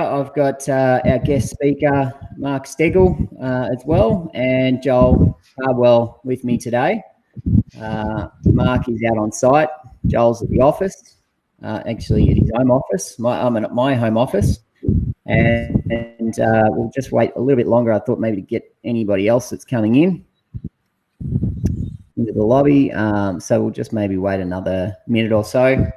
I've got our guest speaker, Mark Stegel, as well, and Joel Hardwell with me today. Mark is out on site. Joel's at the office, actually at his home office. I'm at my home office, and we'll just wait a little bit longer. I thought maybe to get anybody else that's coming in into the lobby. So we'll just maybe wait another minute or so.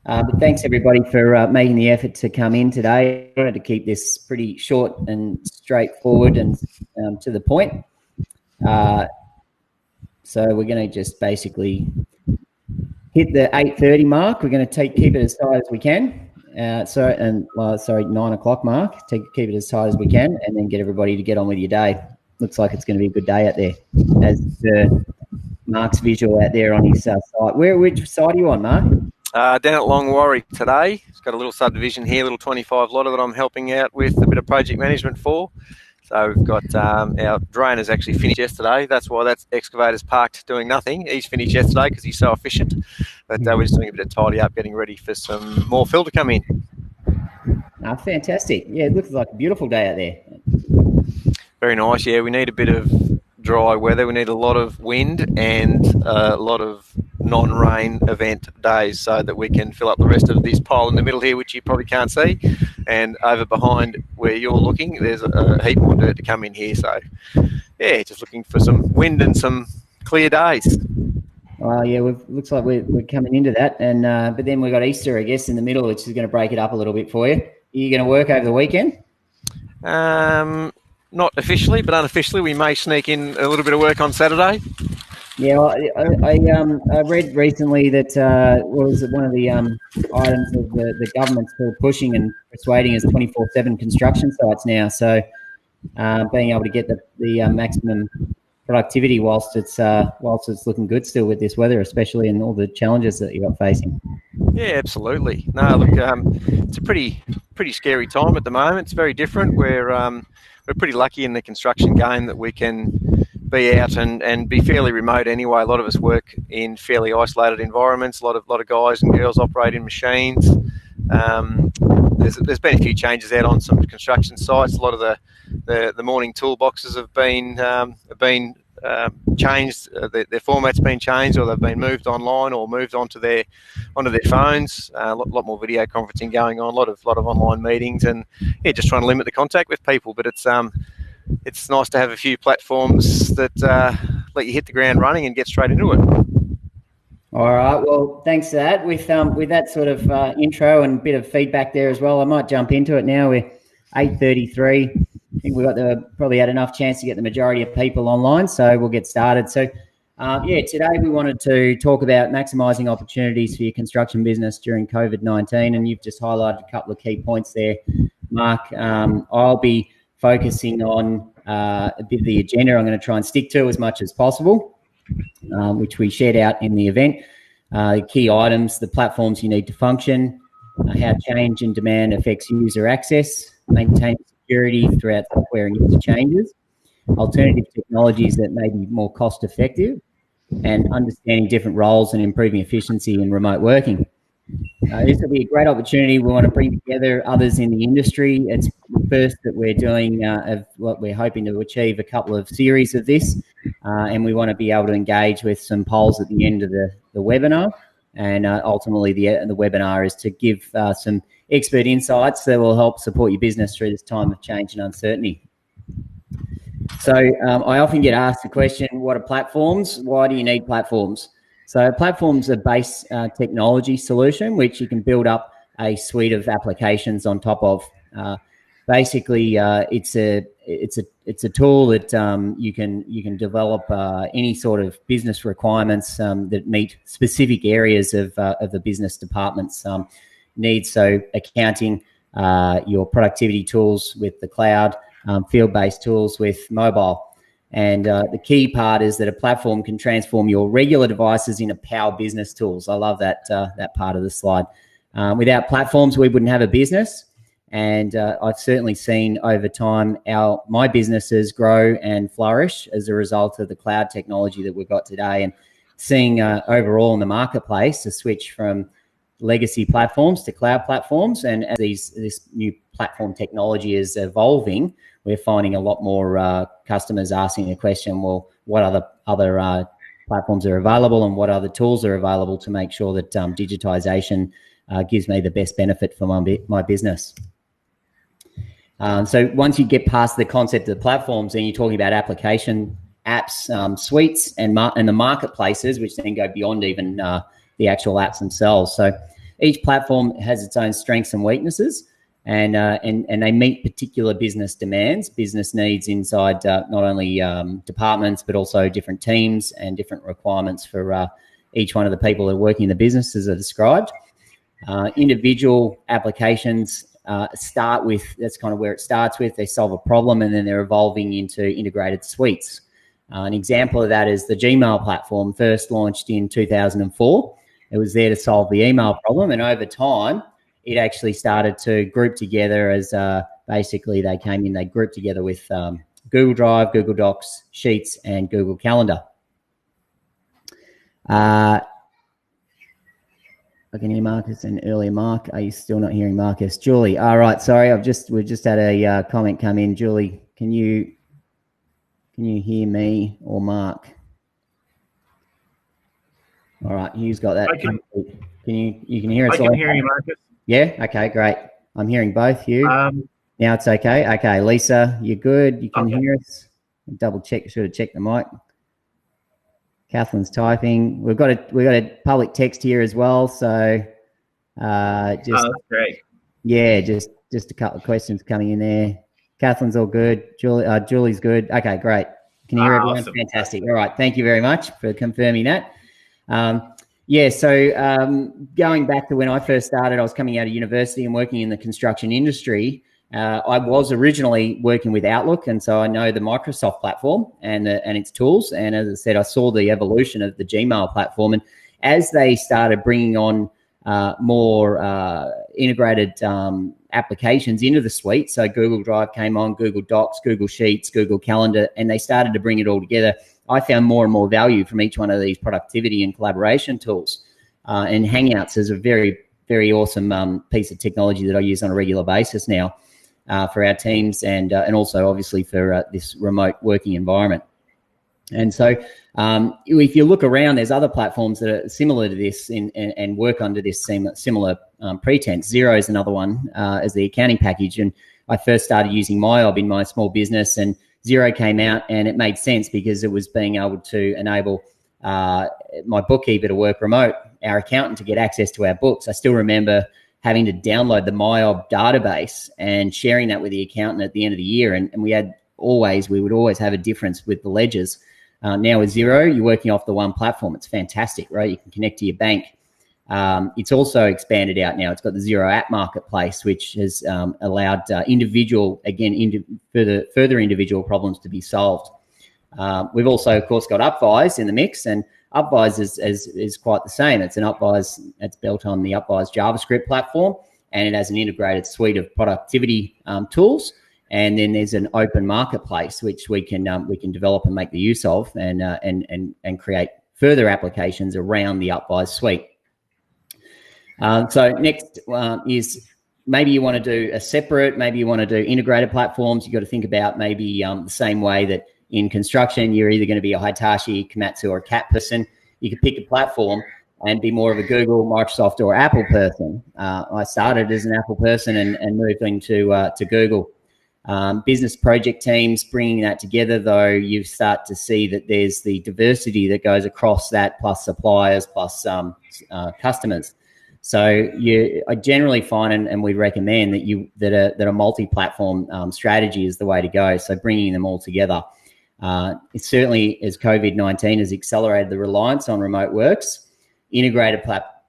But thanks everybody for making the effort to come in today. I wanted to keep this pretty short and straightforward and to the point. So we're going to just basically hit the 8:30 mark. We're going to keep it as tight as we can. 9 o'clock mark. Keep it as tight as we can, and then get everybody to get on with your day. Looks like it's going to be a good day out there, as Mark's visual out there on his site. Which side are you on, Mark? Down at Long Warry today. It's got a little subdivision here, little 25 lotter that I'm helping out with a bit of project management for. So we've got our drainers actually finished yesterday. That's why that excavator's parked doing nothing. He's finished yesterday because he's so efficient. But we're just doing a bit of tidy up, getting ready for some more fill to come in. Fantastic. Yeah, it looks like a beautiful day out there. Very nice. Yeah, we need a bit of dry weather. We need a lot of wind and a lot of non-rain event days so that we can fill up the rest of this pile in the middle here, which you probably can't see. And over behind where you're looking, there's a heap more dirt to come in here. So, yeah, just looking for some wind and some clear days. Well, yeah, looks like we're coming into that. And but then we've got Easter, I guess, in the middle, which is going to break it up a little bit for you. Are you going to work over the weekend? Not officially, but unofficially, we may sneak in a little bit of work on Saturday. Yeah, I read recently that one of the items of the government's still pushing and persuading is 24/7 construction sites now. So being able to get the maximum productivity whilst it's looking good still with this weather, especially, and all the challenges that you're facing. Yeah, absolutely. No, look, it's a pretty scary time at the moment. It's very different. We're pretty lucky in the construction game that we can be out and be fairly remote anyway. A lot of us work in fairly isolated environments. A lot of guys and girls operate in machines. There's been a few changes out on some construction sites. A lot of the morning toolboxes have been changed. Their format's been changed, or they've been moved online or moved onto their phones. A lot more video conferencing going on. A lot of online meetings, and yeah, just trying to limit the contact with people. But it's nice to have a few platforms that let you hit the ground running and get straight into it. All right. Well, thanks for that. With that sort of intro and bit of feedback there as well, I might jump into it now. We're 8:33. I think we probably had enough chance to get the majority of people online, so we'll get started. So, today we wanted to talk about maximising opportunities for your construction business during COVID-19, and you've just highlighted a couple of key points there, Mark. I'll be focusing on a bit of the agenda I'm going to try and stick to as much as possible, which we shared out in the event. The key items, the platforms you need to function, how change and demand affects user access, maintain security throughout software and user changes, alternative technologies that may be more cost effective, and understanding different roles and improving efficiency in remote working. This will be a great opportunity. We want to bring together others in the industry. It's the first that we're doing of what we're hoping to achieve, a couple of series of this, and we want to be able to engage with some polls at the end of the webinar. And ultimately, the webinar is to give some expert insights that will help support your business through this time of change and uncertainty. So I often get asked the question, what are platforms? Why do you need platforms? So platforms are base technology solution, which you can build up a suite of applications on top of. Basically, it's a tool that you can develop any sort of business requirements that meet specific areas of the business department's needs. So accounting, your productivity tools with the cloud, field-based tools with mobile. And the key part is that a platform can transform your regular devices into power business tools. I love that part of the slide. Without platforms, we wouldn't have a business. And I've certainly seen over time my businesses grow and flourish as a result of the cloud technology that we've got today, and seeing overall in the marketplace a switch from legacy platforms to cloud platforms. And as this new platform technology is evolving, we're finding a lot more customers asking the question, well, what other platforms are available and what other tools are available to make sure that digitization gives me the best benefit for my business. So once you get past the concept of the platforms, then you're talking about application apps, suites, and the marketplaces, which then go beyond even the actual apps themselves. So each platform has its own strengths and weaknesses, and they meet particular business demands, business needs inside not only departments, but also different teams and different requirements for each one of the people that are working in the business, as I described. Individual applications start with, that's kind of where it starts with, they solve a problem and then they're evolving into integrated suites. An example of that is the Gmail platform, first launched in 2004. It was there to solve the email problem, and over time, it actually started to group together as basically they grouped together with Google Drive, Google Docs, Sheets, and Google Calendar. I can hear Marcus and earlier Mark. Are you still not hearing Marcus? Julie, all right, sorry, we just had a comment come in. Julie, can you hear me or Mark? All right, Hugh's got that. You can hear us? I can hear you, Marcus. Yeah, okay, great. I'm hearing both. Hugh, now it's okay. Okay, Lisa, you're good. You can hear us. Double check. Should have checked the mic. Catherine's typing. We've got a public text here as well. So that's great. Yeah, just a couple of questions coming in there. Catherine's all good. Julie's good. Okay, great. Can you hear everyone? Awesome. Fantastic. All right. Thank you very much for confirming that. So going back to when I first started, I was coming out of university and working in the construction industry. I was originally working with Outlook, and so I know the Microsoft platform and its tools. And as I said, I saw the evolution of the Gmail platform. And as they started bringing on more integrated applications into the suite, so Google Drive came on, Google Docs, Google Sheets, Google Calendar, and they started to bring it all together, I found more and more value from each one of these productivity and collaboration tools. And Hangouts is a very, very awesome piece of technology that I use on a regular basis now. For our teams and also obviously for this remote working environment. And so if you look around, there's other platforms that are similar to this and work under this similar pretense. Xero is another one as the accounting package. And I first started using MyOb in my small business, and Xero came out, and it made sense because it was being able to enable my bookkeeper to work remote, our accountant to get access to our books. I still remember having to download the MyOb database and sharing that with the accountant at the end of the year. And we would always have a difference with the ledgers. Now with Xero, you're working off the one platform. It's fantastic, right? You can connect to your bank. It's also expanded out now. It's got the Xero app marketplace, which has allowed further individual problems to be solved. We've also, of course, got Upvise in the mix, and Upvise is quite the same. It's an Upvise that's built on the Upvise JavaScript platform, and it has an integrated suite of productivity tools. And then there's an open marketplace which we can develop and make the use of, and create further applications around the Upvise suite. So next is maybe you want to do a separate, maybe you want to do integrated platforms. You've got to think about maybe the same way that in construction, you're either going to be a Hitachi, Komatsu, or a CAT person. You could pick a platform and be more of a Google, Microsoft, or Apple person. I started as an Apple person and moved into to Google. Business project teams, bringing that together, though, you start to see that there's the diversity that goes across that, plus suppliers, plus customers. So I generally find, and we recommend that a multi-platform strategy is the way to go. So bringing them all together. It's certainly, as COVID-19 has accelerated the reliance on remote works, integrated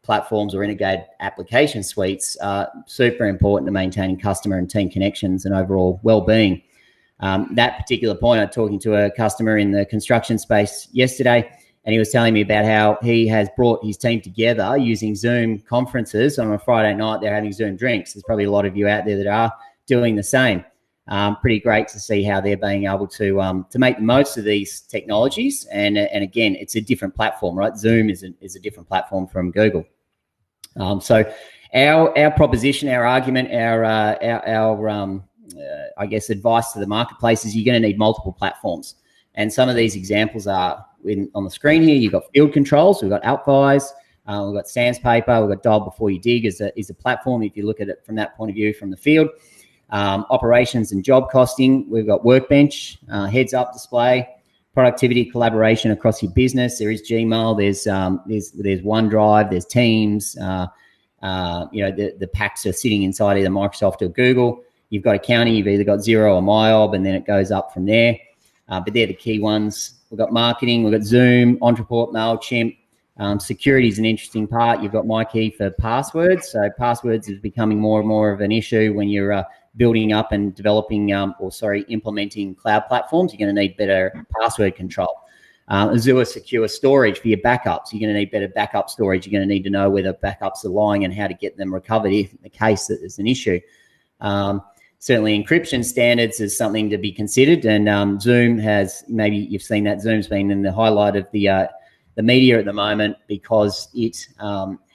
platforms or integrated application suites are super important to maintaining customer and team connections and overall well-being. That particular point, I was talking to a customer in the construction space yesterday, and he was telling me about how he has brought his team together using Zoom conferences. On a Friday night, they're having Zoom drinks. There's probably a lot of you out there that are doing the same. Pretty great to see how they're being able to make the most of these technologies. And again, it's a different platform, right? Zoom is a different platform from Google. So our proposition, our argument, our I guess advice to the marketplace is you're going to need multiple platforms. And some of these examples are on the screen here. You've got field controls, we've got Outfires, we've got Sandspaper, we've got Dial Before You Dig is a platform if you look at it from that point of view from the field. Operations and job costing, we've got Workbench, heads up display, productivity, collaboration across your business. There is Gmail, there's OneDrive, there's Teams. The packs are sitting inside either Microsoft or Google. You've got accounting, you've either got Xero or MyOb, and then it goes up from there. But they're the key ones. We've got marketing, we've got Zoom, Entreport, MailChimp. Security is an interesting part. You've got MyKey for passwords. So passwords is becoming more and more of an issue when you're building up and developing implementing cloud platforms. You're going to need better password control. Azure Secure Storage for your backups. You're going to need better backup storage. You're going to need to know where the backups are lying and how to get them recovered if in the case that there's an issue. Certainly encryption standards is something to be considered. And Zoom has, maybe you've seen that, Zoom's been in the highlight of the media at the moment because it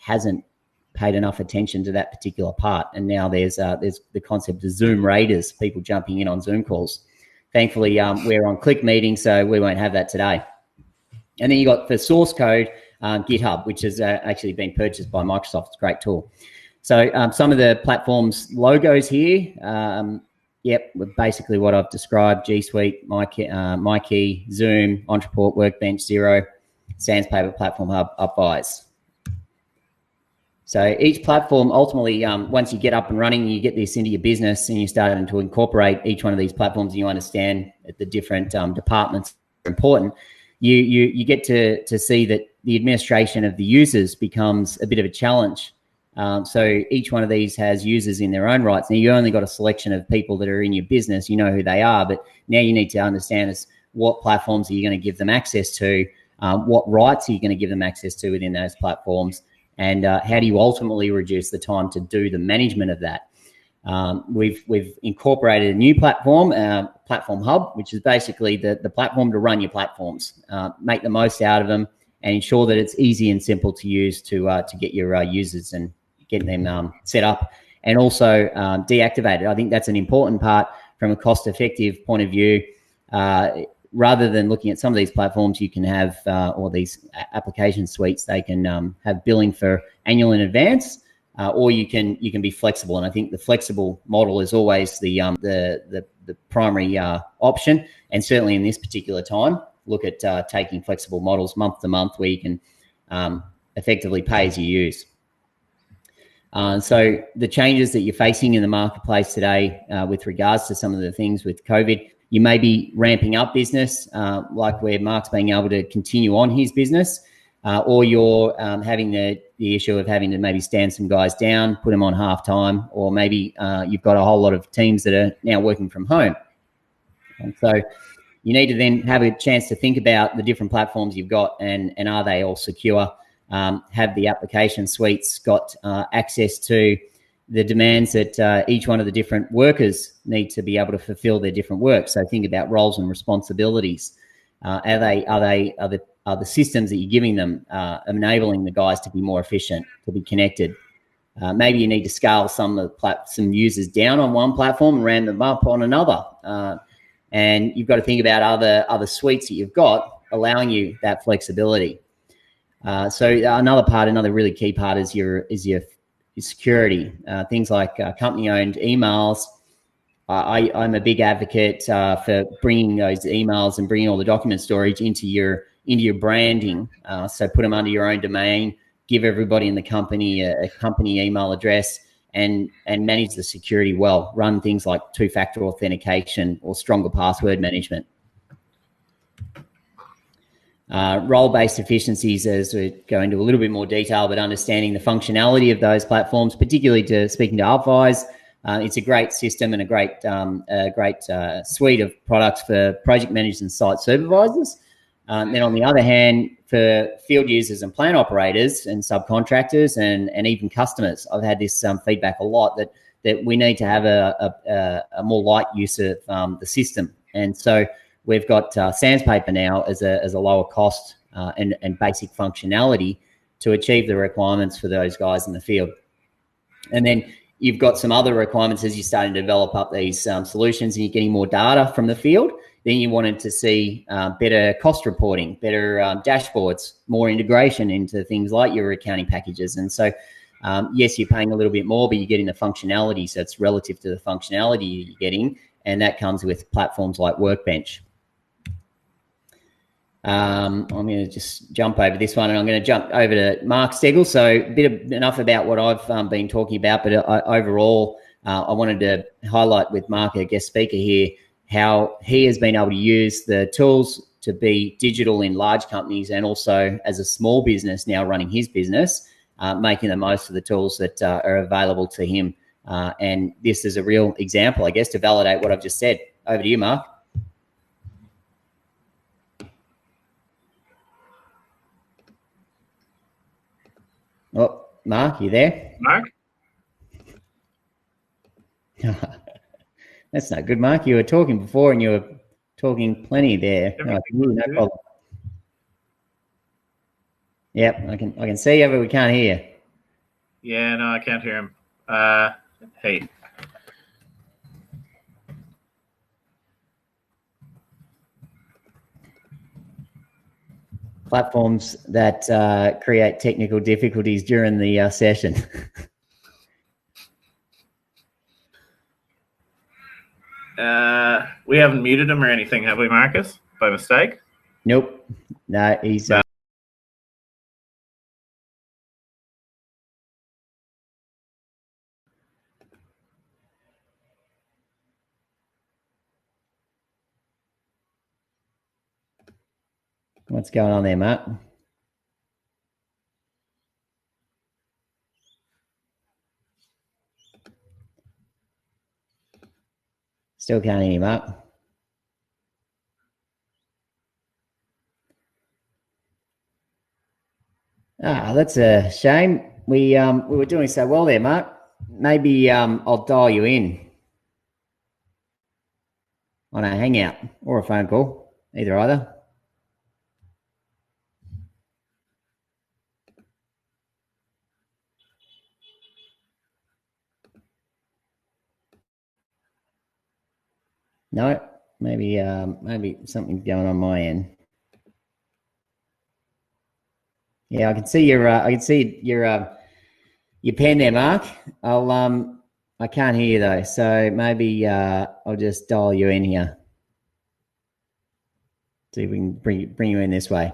hasn't paid enough attention to that particular part. And now there's the concept of Zoom raiders, people jumping in on Zoom calls. Thankfully, we're on Click Meeting, so we won't have that today. And then you got the source code, GitHub, which has actually been purchased by Microsoft. It's a great tool. So some of the platforms logos here, basically what I've described: G Suite, MyKey, Zoom, Entreport, Workbench, Xero, Sandspaper, Platform Hub, Upvise. So each platform ultimately, once you get up and running, you get this into your business and you're starting to incorporate each one of these platforms and you understand that the different departments are important. You get to see that the administration of the users becomes a bit of a challenge. So each one of these has users in their own rights. Now, you only got a selection of people that are in your business. You know who they are, but now you need to understand is what platforms are you going to give them access to, what rights are you going to give them access to within those platforms, and how do you ultimately reduce the time to do the management of that? We've incorporated a new platform, Platform Hub, which is basically the platform to run your platforms, make the most out of them, and ensure that it's easy and simple to use to get your users and get them set up and also deactivated. I think that's an important part from a cost-effective point of view. Rather than looking at some of these platforms, you can have, or these application suites, they can have billing for annual in advance, or you can be flexible. And I think the flexible model is always the primary option. And certainly in this particular time, look at taking flexible models month to month where you can effectively pay as you use. So the changes that you're facing in the marketplace today with regards to some of the things with COVID, you may be ramping up business, like where Mark's being able to continue on his business, or you're having the issue of having to maybe stand some guys down, put them on half time, or maybe you've got a whole lot of teams that are now working from home. And so you need to then have a chance to think about the different platforms you've got and are they all secure? Have the application suites got access to the demands that each one of the different workers need to be able to fulfill their different work. So think about roles and responsibilities. Are the systems that you're giving them enabling the guys to be more efficient, to be connected? Maybe you need to scale some users down on one platform and ramp them up on another. And you've got to think about other suites that you've got allowing you that flexibility. So another really key part is your security. Things like company-owned emails. I'm a big advocate for bringing those emails and bringing all the document storage into your branding. So put them under your own domain. Give everybody in the company a company email address, and manage the security well. Run things like two-factor authentication or stronger password management. Role-based efficiencies, as we go into a little bit more detail, but understanding the functionality of those platforms, particularly speaking to Upvise. It's a great system and a great suite of products for project managers and site supervisors. Then on the other hand, for field users and plant operators and subcontractors and even customers, I've had this feedback a lot that we need to have a more light use of the system. And so we've got Sandspaper now as a lower cost and basic functionality to achieve the requirements for those guys in the field. And then you've got some other requirements as you're starting to develop up these solutions and you're getting more data from the field. Then you wanted to see better cost reporting, better dashboards, more integration into things like your accounting packages. And so, yes, you're paying a little bit more, but you're getting the functionality. So it's relative to the functionality you're getting. And that comes with platforms like Workbench. I'm going to just jump over this one, and I'm going to jump over to Mark Stegel. So enough about what I've been talking about, but overall, I wanted to highlight with Mark, a guest speaker here, how he has been able to use the tools to be digital in large companies and also as a small business now running his business, making the most of the tools that are available to him. And this is a real example, I guess, to validate what I've just said. Over to you, Mark. Oh, Mark, you there? Mark? That's not good, Mark. You were talking before and you were talking plenty there. No problem. Yep, I can see you, but we can't hear you. Yeah, no, I can't hear him. Hey. Platforms that create technical difficulties during the session. We haven't muted him or anything, have we, Marcus? By mistake? Nope. No, he's... What's going on there, Mark? Still can't hear you, Mark. Ah, that's a shame. We were doing so well there, Mark. Maybe I'll dial you in on a hangout or a phone call, either. No, maybe something's going on my end. Yeah, I can see your pen there, Mark. I can't hear you though, so maybe I'll just dial you in here. See if we can bring you in this way.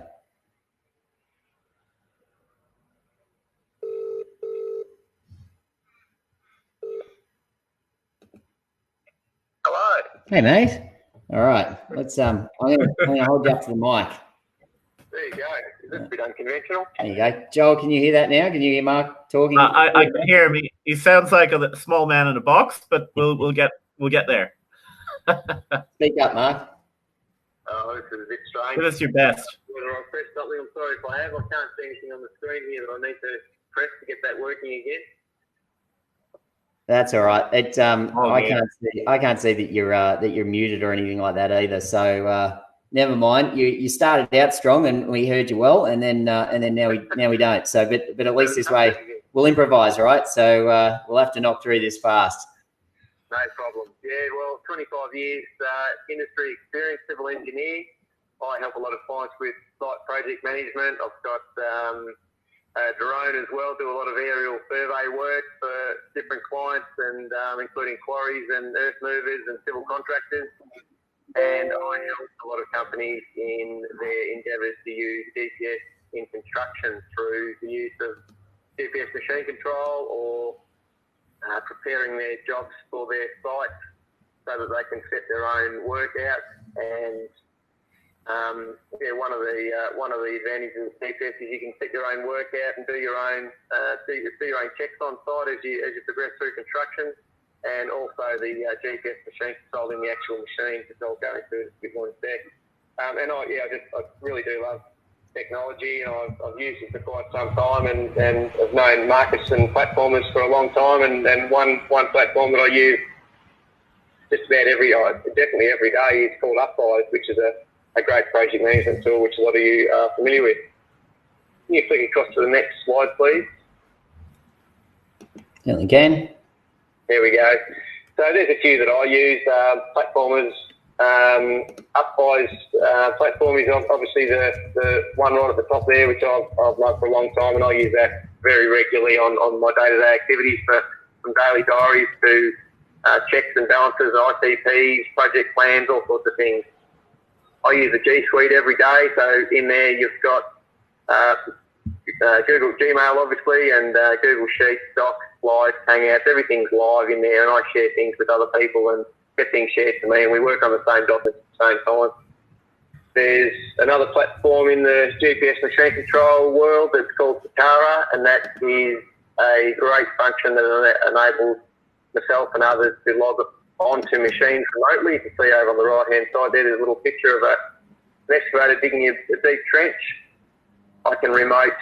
Hello. Hey, mate. All right, let's. I'm gonna hold you up to the mic. There you go. Is this a bit unconventional? There you go, Joel. Can you hear that now? Can you hear Mark talking? I can hear him. He sounds like a small man in a box, but we'll get there. Speak up, Mark. Oh, this is a bit strange. Give us your best. Whether I press something, I'm sorry if I have. I can't see anything on the screen here that I need to press to get that working again. That's all right. I can't see that you're muted or anything like that either. So never mind. You started out strong and we heard you well, and then now we don't. So but at least this way we'll improvise, all right? So we'll have to knock through this fast. No problem. Yeah, well, 25 years industry experience, civil engineer. I help a lot of clients with site project management. I've got drone as well, do a lot of aerial survey work for different clients, and including quarries and earth movers and civil contractors. And I help a lot of companies in their endeavours to use GPS in construction through the use of GPS machine control or preparing their jobs for their sites so that they can set their own work out. And one of the advantages of GPS is you can set your own work out and do your own checks on site as you progress through construction, and also the GPS machine controlling the actual machine, which I'll go into a bit more in a sec. And I really do love technology, and I've used it for quite some time, and I've known Marcus and platformers for a long time, and one platform that I use just about definitely every day is called Uprise, which is a great project management tool, which a lot of you are familiar with. Can you flick across to the next slide, please? Certainly can. There we go. So there's a few that I use. Platformers, Upwise platform is obviously the one right at the top there, which I've loved for a long time, and I use that very regularly on my day-to-day activities, from daily diaries to checks and balances, ICPs, project plans, all sorts of things. I use the G Suite every day, so in there you've got Google Gmail, obviously, and Google Sheets, Docs, Slides, Hangouts, everything's live in there, and I share things with other people and get things shared to me, and we work on the same documents at the same time. There's another platform in the GPS machine control world that's called Takara, and that is a great function that enables myself and others to log onto machines remotely. You can see over on the right-hand side there's a little picture of an excavator digging a deep trench. I can remote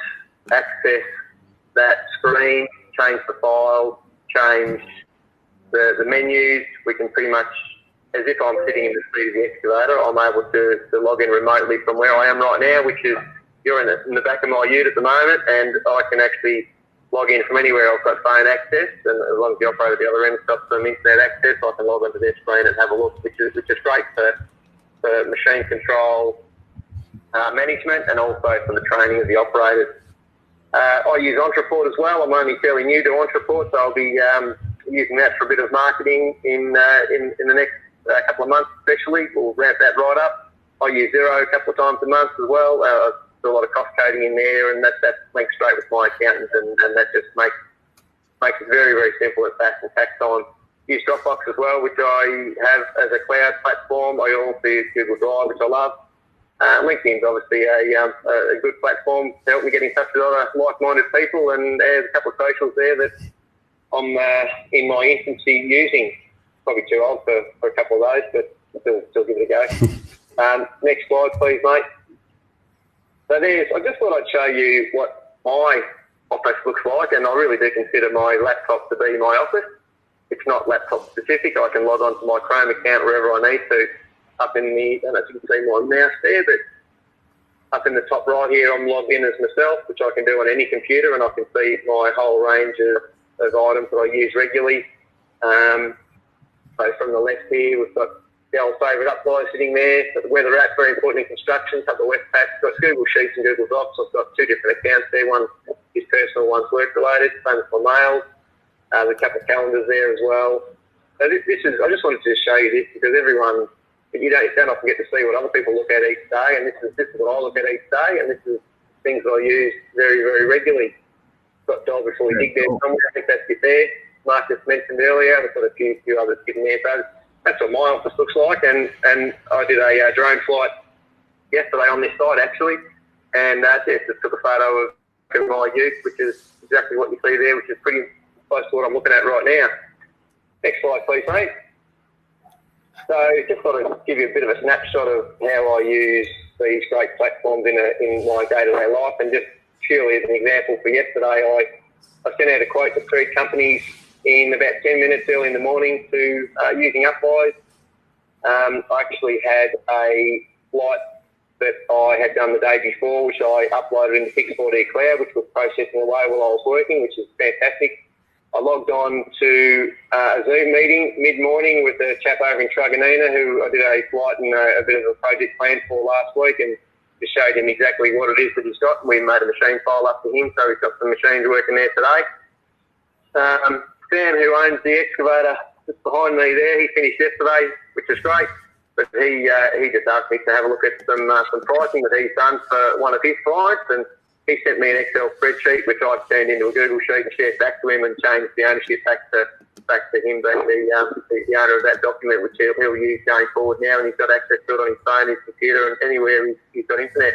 access that screen, change the file, change the menus. We can pretty much, as if I'm sitting in the seat of the excavator, I'm able to log in remotely from where I am right now, which is you're in the back of my ute at the moment, and I can actually log in from anywhere. I've got phone access, and as long as the operator at the other end's got some internet access, I can log onto their screen and have a look, which is great for machine control management and also for the training of the operators. I use Entreport as well. I'm only fairly new to Entreport, so I'll be using that for a bit of marketing in the next couple of months especially. We'll ramp that right up. I use Xero a couple of times a month as well. I do a lot of cost coding in there, and that links straight with my accountant, and that just makes it very, very simple and fast and tax on. Use Dropbox as well, which I have as a cloud platform. I also use Google Drive, which I love. LinkedIn's obviously a good platform to help me get in touch with other like-minded people, and there's a couple of socials there that I'm in my infancy using. Probably too old for a couple of those, but still give it a go. Next slide, please, mate. So I just thought I'd show you what my office looks like, and I really do consider my laptop to be my office. It's not laptop specific. I can log on to my Chrome account wherever I need to. Up in the, I don't know if you can see my mouse there, but up in the top right here, I'm logged in as myself, which I can do on any computer, and I can see my whole range of items that I use regularly. So from the left here, we've got the old favourite Upwise sitting there. Got the weather app, very important in construction. A couple of Westpacs. Got Google Sheets and Google Docs. I've got two different accounts there. One is personal, one's work-related. Same as my mail. There's a couple of calendars there as well. So this is, I just wanted to show you this because everyone, you don't often get to see what other people look at each day, and this is what I look at each day, and this is things that I use very, very regularly. Got Joel before we dig there somewhere. I think that's it there. Marcus mentioned earlier. We've got a few others sitting there. So that's what my office looks like, and I did a drone flight yesterday on this site actually, and just took a photo of my ute, which is exactly what you see there, which is pretty close to what I'm looking at right now. Next slide, please, mate. So just thought I'd give you a bit of a snapshot of how I use these great platforms in my day-to-day life, and just purely as an example, for yesterday, I sent out a quote to 3 companies in about 10 minutes early in the morning to using Upwise. I actually had a flight that I had done the day before, which I uploaded into 640 Cloud, which was processing away while I was working, which is fantastic. I logged on to a Zoom meeting mid-morning with a chap over in Truganina who I did a flight and a bit of a project plan for last week, and just showed him exactly what it is that he's got. And we made a machine file up to him, so he's got some machines working there today. Sam, who owns the excavator just behind me there, he finished yesterday, which is great. But he just asked me to have a look at some pricing that he's done for one of his clients, and he sent me an Excel spreadsheet which I've turned into a Google sheet and shared back to him, and changed the ownership back to him being the owner of that document, which he'll use going forward now, and he's got access to it on his phone, his computer, and anywhere he's got internet.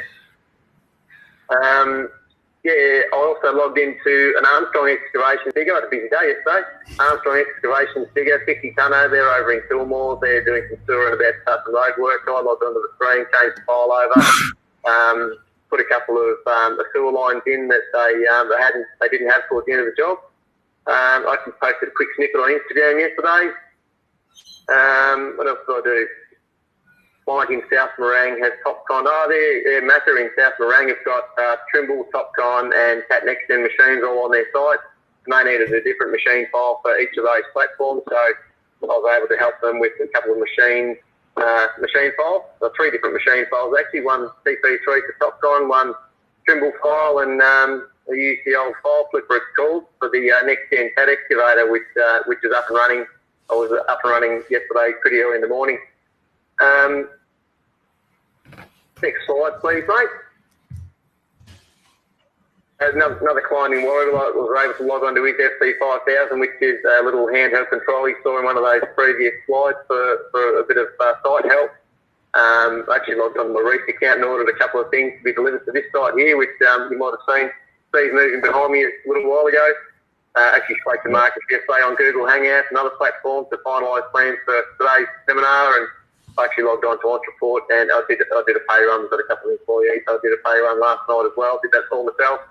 I also logged into an Armstrong excavation digger. I had a busy day yesterday. Armstrong excavation digger, 50 tonner. They're over in Fillmore. They're doing some sewer and about to start some road work. So I logged onto the screen, changed the file over, put a couple of sewer lines in that they didn't have towards the end of the job. I actually posted a quick snippet on Instagram yesterday. What else did I do? client in South Morang has TopCon. Their Macca in South Morang have got Trimble, TopCon and Cat NextGen machines all on their site. And they needed a different machine file for each of those platforms. So I was able to help them with a couple of machine files. So 3 different machine files, actually. One CP3 for TopCon, one Trimble file, and I used the old file flipper, it's called, for the NextGen Cat excavator, which is up and running. I was up and running yesterday pretty early in the morning. Next slide, please, mate. Another client in Warrigal was able to log onto his FC5000, which is a little handheld control he saw in one of those previous slides for a bit of site help. I actually logged on my Reef account and ordered a couple of things to be delivered to this site here, which you might have seen Steve moving behind me a little while ago. Actually spoke to Marcus yesterday on Google Hangouts and other platforms to finalise plans for today's seminar, and I actually logged on to Entreport and I did a pay run. We've got a couple of employees, so I did a pay run last night as well. Did that all myself.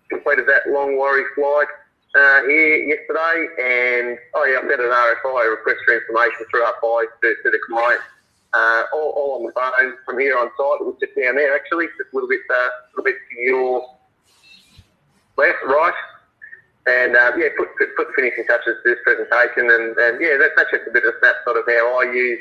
Completed that long worry flight here yesterday, and I sent an RFI, a request for information through RFI to the client, all on the phone from here on site. It was just down there actually, just a little bit to your left, right, and put finishing touches to this presentation, and that's just a bit of a snapshot of how I use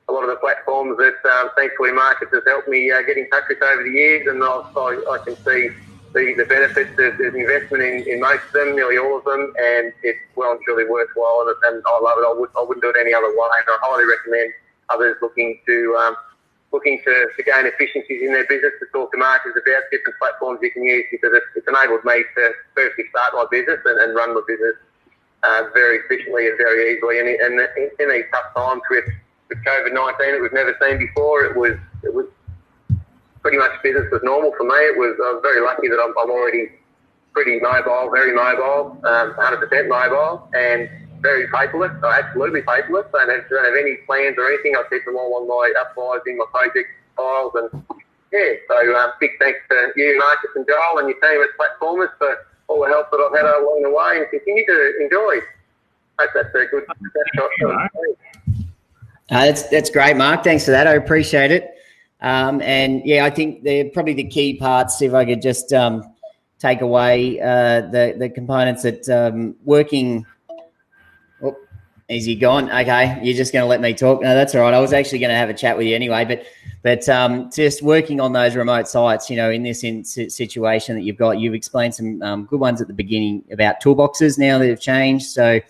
a lot of the platforms that thankfully Marcus has helped me get in touch with over the years, and I can see the benefits of investment in most of them, nearly all of them, and it's well and truly worthwhile, and I love it. I wouldn't do it any other way, and I highly recommend others looking to gain efficiencies in their business to talk to Marcus about different platforms you can use, because it's enabled me to firstly start my business and run my business very efficiently and very easily. And in these tough times with COVID-19 that we've never seen before, it was pretty much business as normal for me. I was very lucky that I'm already pretty mobile, very mobile, 100% mobile, and very paperless. So absolutely paperless. I don't have any plans or anything. I keep them all on my uploads in my project files, and so big thanks to you, Marcus and Joel, and your team at Platformers for all the help that I've had along the way and continue to enjoy. Hope that's a good snapshot. That's great, Mark. Thanks for that. I appreciate it. I think they're probably the key parts. If I could just take away the components that working. Oh, is he gone? Okay, you're just going to let me talk. No, that's all right. I was actually going to have a chat with you anyway, but just working on those remote sites. In this situation that you've explained some good ones at the beginning about toolboxes. Now that have changed, so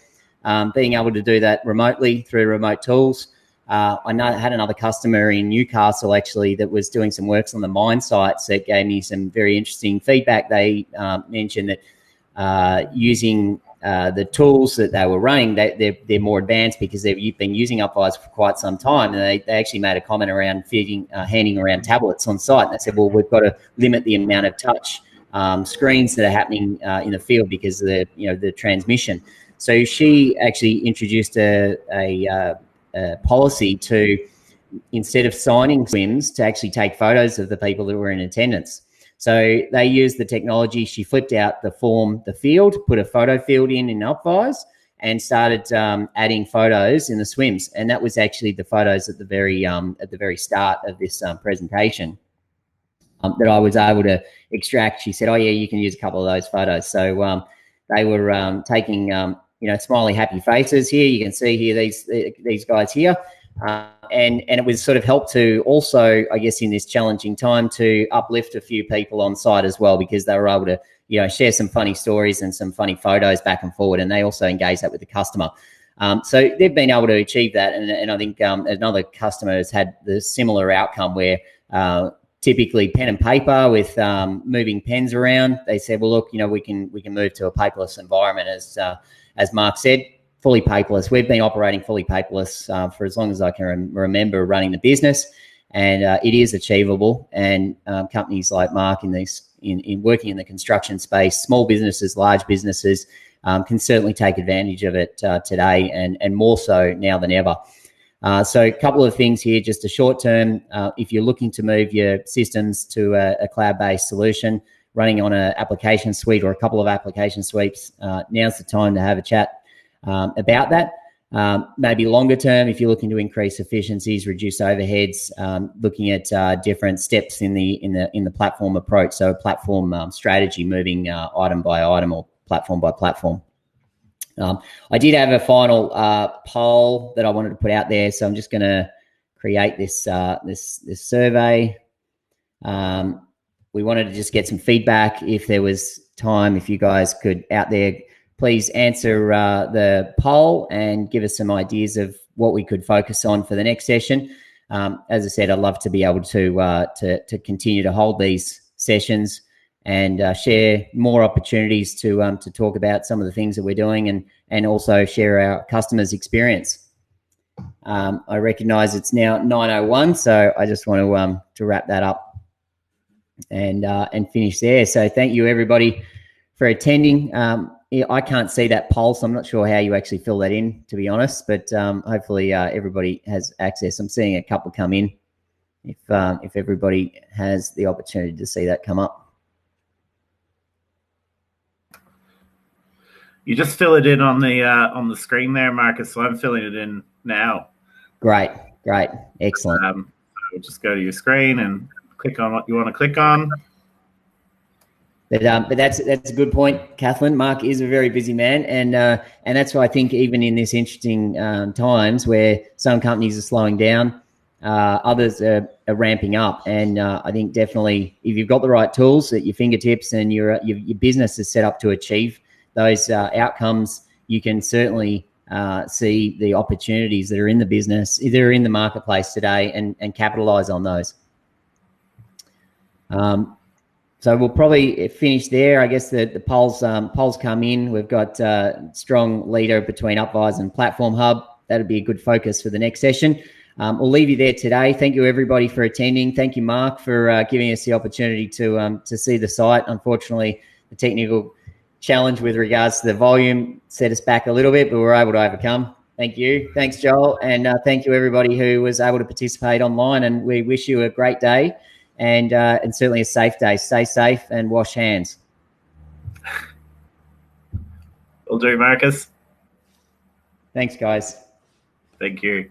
being able to do that remotely through remote tools. I had another customer in Newcastle actually that was doing some works on the mine sites that gave me some very interesting feedback. They mentioned that using the tools that they were running, they're more advanced because they've been using UpVise for quite some time. And they actually made a comment around handing around tablets on site. And they said, well, we've got to limit the amount of touch screens that are happening in the field because of the transmission. So she actually introduced a policy to, instead of signing swims, to actually take photos of the people that were in attendance. So they used the technology. She flipped out the field, put a photo field in UpVise, and started adding photos in the swims. And that was actually the photos at the very start of this presentation that I was able to extract. She said, "Oh yeah, you can use a couple of those photos." So they were taking smiley, happy faces here. You can see here these guys here. And it was sort of helped to also, I guess, in this challenging time, to uplift a few people on site as well, because they were able to, share some funny stories and some funny photos back and forward. And they also engaged that with the customer. So they've been able to achieve that. And I think another customer has had the similar outcome where typically pen and paper with moving pens around. They said, well, look, we can move to a paperless environment, as Mark said. Fully paperless. We've been operating fully paperless for as long as I can remember running the business, and it is achievable. And companies like Mark in working in the construction space, small businesses, large businesses, can certainly take advantage of it today, and more so now than ever. So a couple of things here, just a short term. If you're looking to move your systems to a cloud-based solution running on an application suite or a couple of application suites, now's the time to have a chat about that. Maybe longer term, if you're looking to increase efficiencies, reduce overheads, looking at different steps in the platform approach. So platform strategy, moving item by item or platform by platform. I did have a final poll that I wanted to put out there, so I'm just going to create this survey. We wanted to just get some feedback. If there was time, if you guys could out there, please answer the poll and give us some ideas of what we could focus on for the next session. As I said, I'd love to be able to continue to hold these sessions and share more opportunities to talk about some of the things that we're doing and also share our customers' experience. I recognise it's now 9:01, so I just want to wrap that up and finish there. So thank you everybody for attending. I can't see that poll, so I'm not sure how you actually fill that in, to be honest. But hopefully everybody has access. I'm seeing a couple come in. If everybody has the opportunity to see that come up. You just fill it in on the screen there, Marcus. So I'm filling it in now. Great, excellent. So just go to your screen and click on what you want to click on. But that's a good point, Kathleen. Mark is a very busy man, and that's why I think even in this interesting times where some companies are slowing down, others are ramping up, and I think definitely if you've got the right tools at your fingertips and your business is set up to achieve those outcomes, you can certainly see the opportunities that are in the business, that are in the marketplace today, and capitalize on those. So we'll probably finish there. I guess the polls come in. We've got strong leader between Upvise and Platform Hub. That'll be a good focus for the next session. We'll leave you there today. Thank you everybody for attending. Thank you, Mark, for giving us the opportunity to see the site. Unfortunately, the technical challenge with regards to the volume set us back a little bit, but we were able to overcome. Thank you. Thanks, Joel. And thank you everybody who was able to participate online, and we wish you a great day. And certainly a safe day. Stay safe and wash hands. Will do, Marcus. Thanks, guys. Thank you.